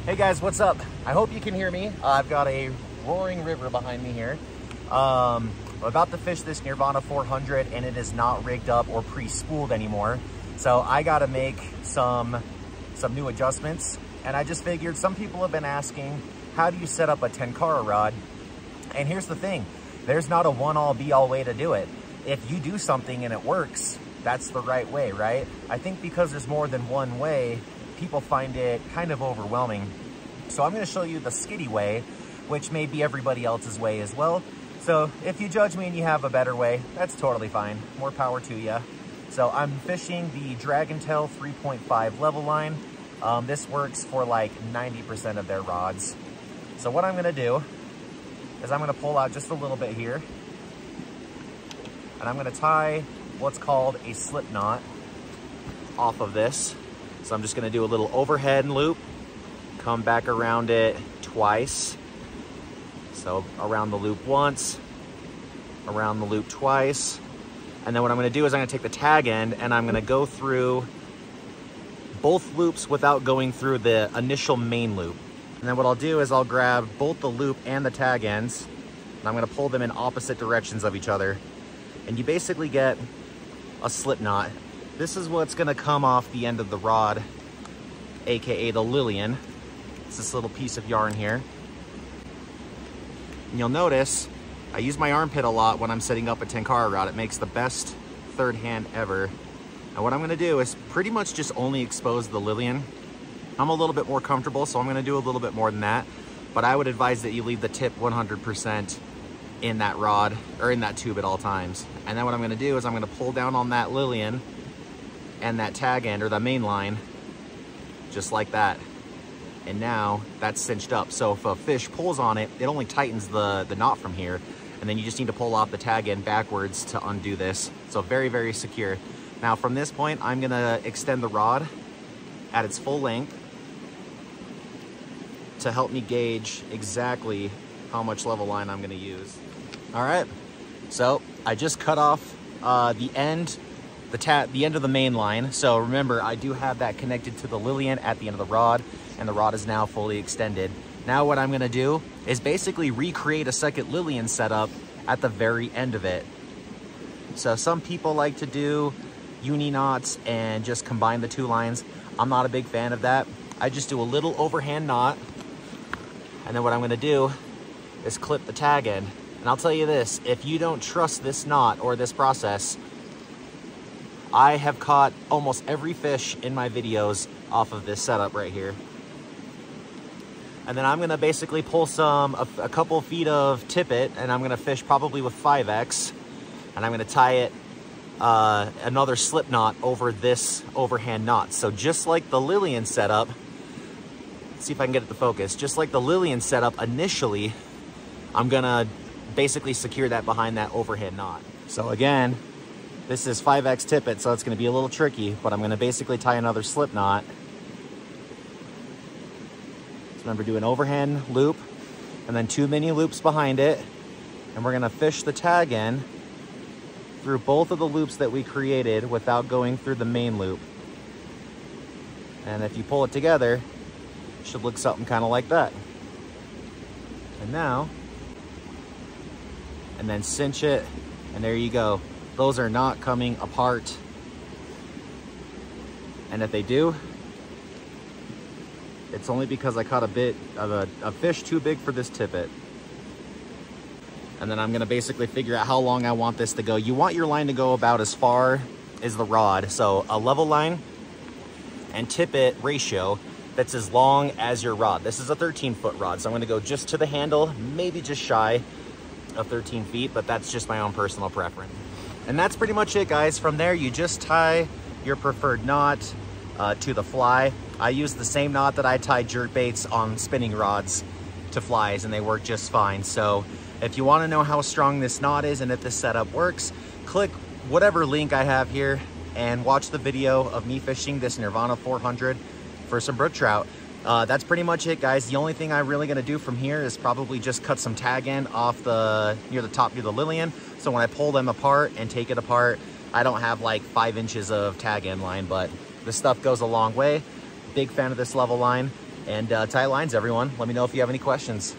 Hey guys, what's up? I hope you can hear me. I've got a roaring river behind me here. I'm about to fish this Nirvana 400 and it is not rigged up or pre-spooled anymore. So I gotta make some new adjustments. And I just figured some people have been asking, how do you set up a Tenkara rod? And here's the thing, there's not a one-all be-all way to do it. If you do something and it works, that's the right way, right? I think because there's more than one way, people find it kind of overwhelming. So I'm gonna show you the Skiddy way, which may be everybody else's way as well. So if you judge me and you have a better way, that's totally fine. More power to you. So I'm fishing the Dragon Tail 3.5 level line. This works for like 90% of their rods. So what I'm gonna do is I'm gonna pull out just a little bit here and I'm gonna tie what's called a slip knot off of this. So I'm just gonna do a little overhead loop, come back around it twice. So around the loop once, around the loop twice. And then what I'm gonna do is I'm gonna take the tag end and I'm gonna go through both loops without going through the initial main loop. And then what I'll do is I'll grab both the loop and the tag ends and I'm gonna pull them in opposite directions of each other. And you basically get a slip knot. This is what's gonna come off the end of the rod, AKA the Lilian. It's this little piece of yarn here. And you'll notice, I use my armpit a lot when I'm setting up a Tenkara rod. It makes the best third hand ever. And what I'm gonna do is pretty much just only expose the Lilian. I'm a little bit more comfortable, so I'm gonna do a little bit more than that. But I would advise that you leave the tip 100% in that rod, or in that tube at all times. And then what I'm gonna do is I'm gonna pull down on that Lilian and that tag end, or the main line, just like that. And now that's cinched up. So if a fish pulls on it, it only tightens the knot from here. And then you just need to pull off the tag end backwards to undo this. So very, very secure. Now from this point, I'm gonna extend the rod at its full length to help me gauge exactly how much level line I'm gonna use. All right, so I just cut off the end of the main line. So remember, I do have that connected to the Lilian at the end of the rod, and the rod is now fully extended. Now what I'm gonna do is basically recreate a second Lilian setup at the very end of it. So some people like to do uni knots and just combine the two lines. I'm not a big fan of that. I just do a little overhand knot, and then what I'm gonna do is clip the tag end. And I'll tell you this, if you don't trust this knot or this process, I have caught almost every fish in my videos off of this setup right here. And then I'm gonna basically pull a couple feet of Tippet, and I'm gonna fish probably with 5X, and I'm gonna tie it another slip knot over this overhand knot. So just like the Lilian setup, let's see if I can get it to focus. Just like the Lilian setup initially, I'm gonna basically secure that behind that overhand knot. So again, this is 5X Tippet, so it's gonna be a little tricky, but I'm gonna basically tie another slip knot. So remember, do an overhand loop and then 2 mini loops behind it. And we're gonna fish the tag end through both of the loops that we created without going through the main loop. And if you pull it together, it should look something kind of like that. And now, and then cinch it, and there you go. Those are not coming apart. And if they do, it's only because I caught a bit of a fish too big for this Tippet. And then I'm gonna basically figure out how long I want this to go. You want your line to go about as far as the rod. So a level line and Tippet ratio that's as long as your rod. This is a 13-foot rod, so I'm gonna go just to the handle, maybe just shy of 13 feet, but that's just my own personal preference. And that's pretty much it, guys. From there, you just tie your preferred knot to the fly. I use the same knot that I tie jerkbaits on spinning rods to flies, and they work just fine. So if you want to know how strong this knot is and if this setup works, click whatever link I have here and watch the video of me fishing this Nirvana 400 for some brook trout. That's pretty much it, guys. The only thing I'm really gonna do from here is probably just cut some tag end off near the top near the Lilian. So when I pull them apart and take it apart, I don't have like 5 inches of tag end line, but this stuff goes a long way. Big fan of this level line. And tight lines, everyone. Let me know if you have any questions.